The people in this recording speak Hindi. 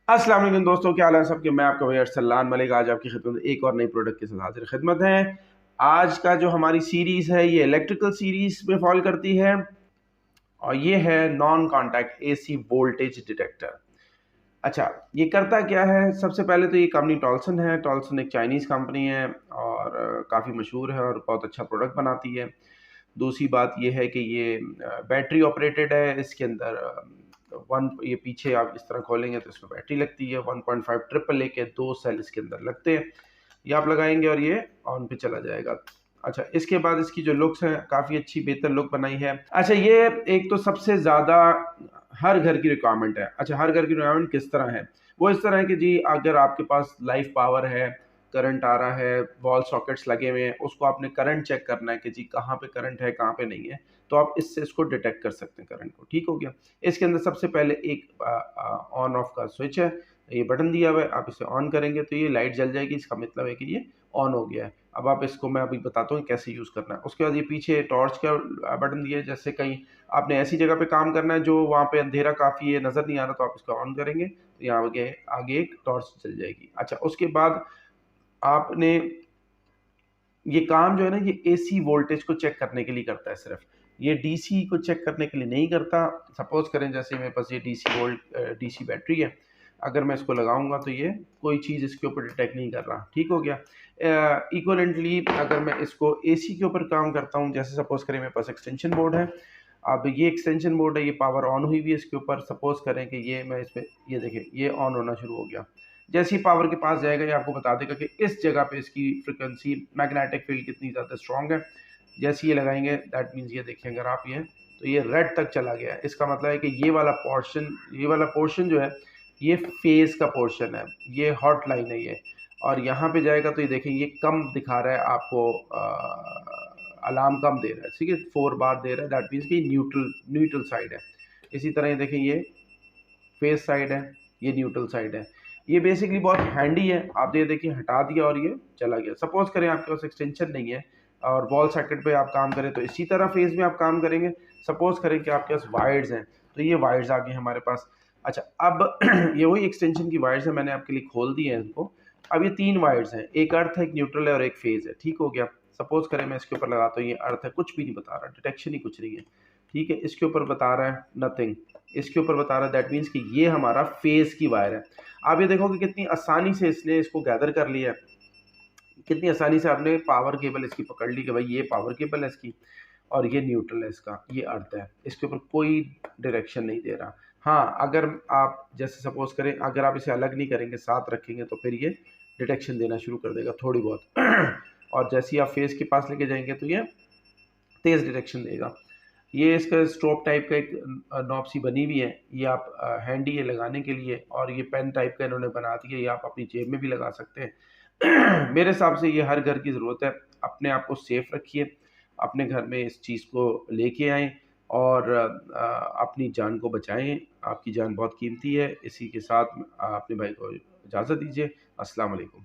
अस्सलाम वालेकुम दोस्तों, क्या हाल है सबके। मैं आपका भैया अरसलान मलिक आज आपकी खिदमत में एक और नई प्रोडक्ट के साथ हाजिर खिदमत है। आज का जो हमारी सीरीज़ है ये इलेक्ट्रिकल सीरीज़ में फॉल करती है और ये है non contact AC voltage detector. अच्छा, ये करता क्या है? सबसे पहले तो ये कंपनी टॉलसन है। टॉलसन एक चाइनीज़ कंपनी है और काफ़ी मशहूर है और बहुत अच्छा प्रोडक्ट बनाती है। दूसरी बात ये है कि ये बैटरी ऑपरेटेड है। इसके अंदर वन ये पीछे आप इस तरह खोलेंगे तो इसमें बैटरी लगती है 1.5 ट्रिपल ए के 2 सेल इसके अंदर लगते हैं। ये आप लगाएंगे और ये ऑन पे चला जाएगा। अच्छा, इसके बाद इसकी जो लुक्स है काफ़ी अच्छी बेहतर लुक बनाई है। अच्छा, ये एक तो सबसे ज़्यादा हर घर की रिक्वायरमेंट है। अच्छा, हर घर की रिक्वायरमेंट किस तरह है? वो इस तरह है कि जी अगर आपके पास लाइव पावर है, करंट आ रहा है, वॉल सॉकेट्स लगे हुए हैं, उसको आपने करंट चेक करना है कि जी कहाँ पे करंट है, कहाँ पे नहीं है, तो आप इससे इसको डिटेक्ट कर सकते हैं करंट को। ठीक हो गया? इसके अंदर सबसे पहले एक ऑन ऑफ का स्विच है, ये बटन दिया हुआ है, आप इसे ऑन करेंगे तो ये लाइट जल जाएगी, इसका मतलब है कि ये ऑन हो गया है। अब आप इसको मैं अभी बताता हूँ कैसे यूज़ करना है। उसके बाद ये पीछे टॉर्च का बटन दिया है, जैसे कहीं आपने ऐसी जगह पे काम करना है जो वहाँ पे अंधेरा काफ़ी है, नज़र नहीं आ रहा, तो आप इसको ऑन करेंगे तो यहाँ आगे आगे एक टॉर्च जल जाएगी। अच्छा, उसके बाद आपने ये काम जो है ना ये एसी वोल्टेज को चेक करने के लिए करता है सिर्फ, ये डीसी को चेक करने के लिए नहीं करता। सपोज करें जैसे मेरे पास ये डीसी बैटरी है, अगर मैं इसको लगाऊंगा तो ये कोई चीज़ इसके ऊपर डिटेक्ट नहीं कर रहा। ठीक हो गया? इक्वलेंटली अगर मैं इसको एसी के ऊपर काम करता हूँ, जैसे सपोज करें मेरे पास एक्सटेंशन बोर्ड है, अब ये एक्सटेंशन बोर्ड है, ये पावर ऑन हुई हुई है इसके ऊपर। सपोज करें कि ये मैं इसमें ये देखिए ये ऑन होना शुरू हो गया। जैसे ही पावर के पास जाएगा ये आपको बता देगा कि इस जगह पे इसकी फ्रिक्वेंसी मैग्नेटिक फील्ड कितनी ज़्यादा स्ट्रॉन्ग है। जैसे ये लगाएंगे दैट मीन्स ये देखिए अगर आप ये तो ये रेड तक चला गया है। इसका मतलब है कि ये वाला पोर्शन जो है ये फेज का पोर्शन है, ये हॉट लाइन है ये। और यहाँ पे जाएगा तो ये देखें ये कम दिखा रहा है आपको, अलार्म कम दे रहा है। ठीक है, 4 बार दे रहा है, दैट मीन्स कि न्यूट्रल न्यूट्रल साइड है। इसी तरह ये देखें ये फेस साइड है, ये न्यूट्रल साइड है। ये बेसिकली बहुत हैंडी है। आप ये देखिए हटा दिया और ये चला गया। सपोज करें आपके पास एक्सटेंशन नहीं है और वॉल सॉकेट पे आप काम करें तो इसी तरह फेज में आप काम करेंगे। सपोज करें कि आपके पास वायर्स हैं तो ये वायर्स आ गए हमारे पास। अच्छा, अब ये वही एक्सटेंशन की वायर्स है, मैंने आपके लिए खोल दी है इनको। अब ये 3 वायर्स हैं, एक अर्थ है, एक न्यूट्रल है और एक फेज है। ठीक हो गया? सपोज करें मैं इसके ऊपर लगाता हूँ, ये अर्थ है, कुछ भी नहीं बता रहा, डिटेक्शन ही कुछ नहीं है। ठीक है, इसके ऊपर बता रहा है नथिंग, इसके ऊपर बता रहा है, दैट मीन्स कि ये हमारा फेज की वायर है। आप ये देखो कि कितनी आसानी से इसने इसको गैदर कर लिया है, कितनी आसानी से आपने पावर केबल इसकी पकड़ ली कि भाई ये पावर केबल है इसकी और ये न्यूट्रल है इसका, ये अर्थ है, इसके ऊपर कोई डायरेक्शन नहीं दे रहा। हाँ, अगर आप जैसे सपोज करें अगर आप इसे अलग नहीं करेंगे, साथ रखेंगे, तो फिर ये डिटेक्शन देना शुरू कर देगा थोड़ी बहुत और जैसे ही आप फेस के पास लेके जाएंगे तो ये तेज़ डिटेक्शन देगा। ये इसका स्ट्रोब टाइप का एक नॉब सी बनी हुई है, ये आप हैंडी है लगाने के लिए, और ये पेन टाइप का इन्होंने बना दिया, ये आप अपनी जेब में भी लगा सकते हैं मेरे हिसाब से ये हर घर की ज़रूरत है। अपने आप को सेफ रखिए, अपने घर में इस चीज़ को लेके आएँ और अपनी जान को बचाएँ। आपकी जान बहुत कीमती है। इसी के साथ अपने भाई को इजाज़त दीजिए। अस्सलाम वालेकुम।